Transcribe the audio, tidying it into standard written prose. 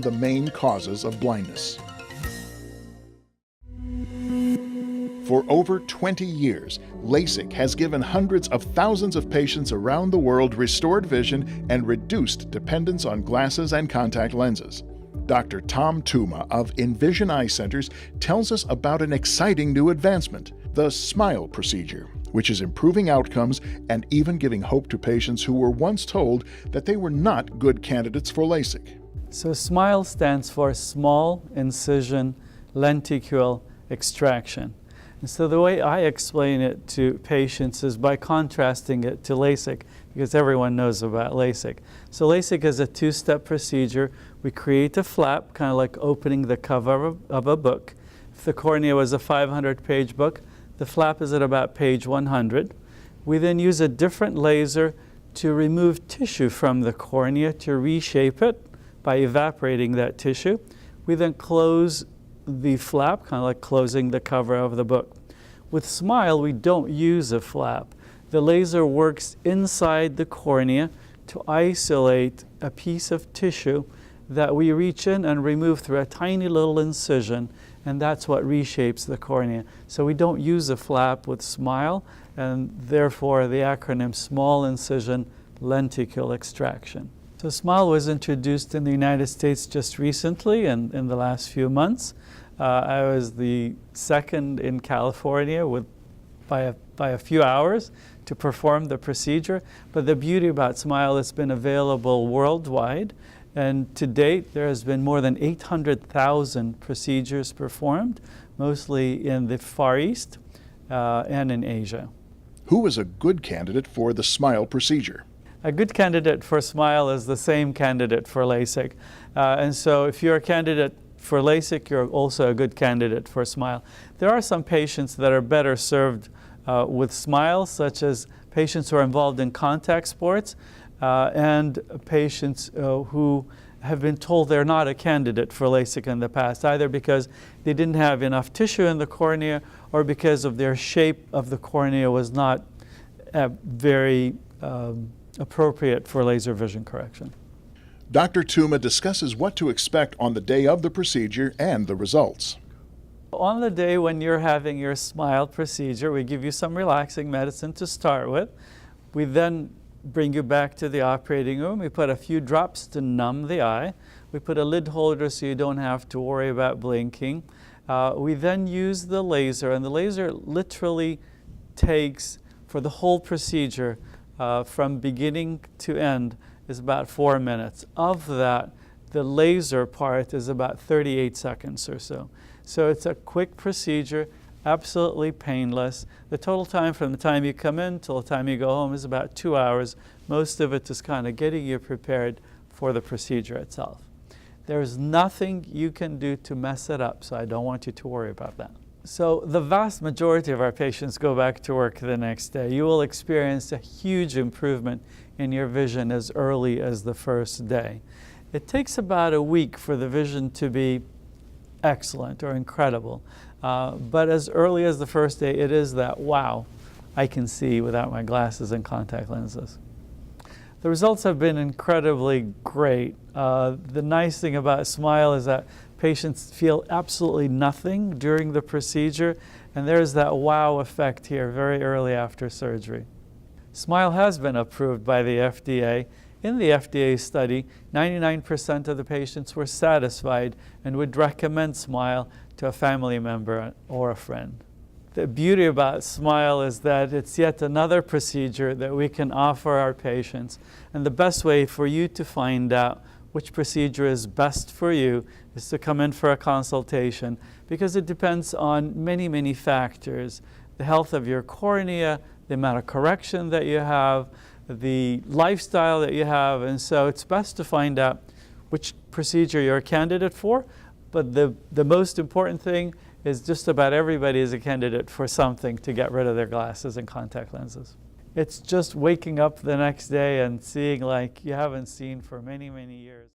the main causes of blindness. For over 20 years, LASIK has given hundreds of thousands of patients around the world restored vision and reduced dependence on glasses and contact lenses. Dr. Tooma of NVISION Eye Centers tells us about an exciting new advancement, the SMILE procedure, which is improving outcomes and even giving hope to patients who were once told that they were not good candidates for LASIK. So SMILE stands for Small Incision Lenticule Extraction. And so the way I explain it to patients is by contrasting it to LASIK, because everyone knows about LASIK. So LASIK is a two-step procedure. We create a flap, kind of like opening the cover of a book. If the cornea was a 500-page book, the flap is at about page 100. We then use a different laser to remove tissue from the cornea to reshape it by evaporating that tissue. We then close the flap, kind of like closing the cover of the book. With SMILE, we don't use a flap. The laser works inside the cornea to isolate a piece of tissue that we reach in and remove through a tiny little incision, and that's what reshapes the cornea. So we don't use a flap with SMILE, and therefore the acronym Small Incision Lenticule Extraction. So SMILE was introduced in the United States just recently, in the last few months. I was the second in California by a few hours to perform the procedure. But the beauty about SMILE, it's been available worldwide. And to date, there has been more than 800,000 procedures performed, mostly in the Far East and in Asia. Who is a good candidate for the SMILE procedure? A good candidate for SMILE is the same candidate for LASIK. And so if you're a candidate for LASIK, you're also a good candidate for SMILE. There are some patients that are better served with SMILE, such as patients who are involved in contact sports and patients who have been told they're not a candidate for LASIK in the past, either because they didn't have enough tissue in the cornea or because of their shape of the cornea was not very appropriate for laser vision correction. Dr. Tooma discusses what to expect on the day of the procedure and the results. On the day when you're having your SMILE procedure, we give you some relaxing medicine to start with. We then bring you back to the operating room. We put a few drops to numb the eye. We put a lid holder so you don't have to worry about blinking. We then use the laser, and the laser literally takes, for the whole procedure, from beginning to end, is about 4 minutes. Of that, the laser part is about 38 seconds or so. So it's a quick procedure, absolutely painless. The total time from the time you come in till the time you go home is about 2 hours. Most of it is kind of getting you prepared for the procedure itself. There's nothing you can do to mess it up, so I don't want you to worry about that. So the vast majority of our patients go back to work the next day. You will experience a huge improvement in your vision as early as the first day. It takes about a week for the vision to be excellent or incredible. But as early as the first day, it is that, wow, I can see without my glasses and contact lenses. The results have been incredibly great. The nice thing about SMILE is that patients feel absolutely nothing during the procedure, and there's that wow effect here very early after surgery. SMILE has been approved by the FDA. In the FDA study, 99% of the patients were satisfied and would recommend SMILE to a family member or a friend. The beauty about SMILE is that it's yet another procedure that we can offer our patients, and the best way for you to find out which procedure is best for you is to come in for a consultation, because it depends on many, many factors. The health of your cornea, the amount of correction that you have, the lifestyle that you have, and so it's best to find out which procedure you're a candidate for. But the most important thing is just about everybody is a candidate for something to get rid of their glasses and contact lenses. It's just waking up the next day and seeing like you haven't seen for many, many years.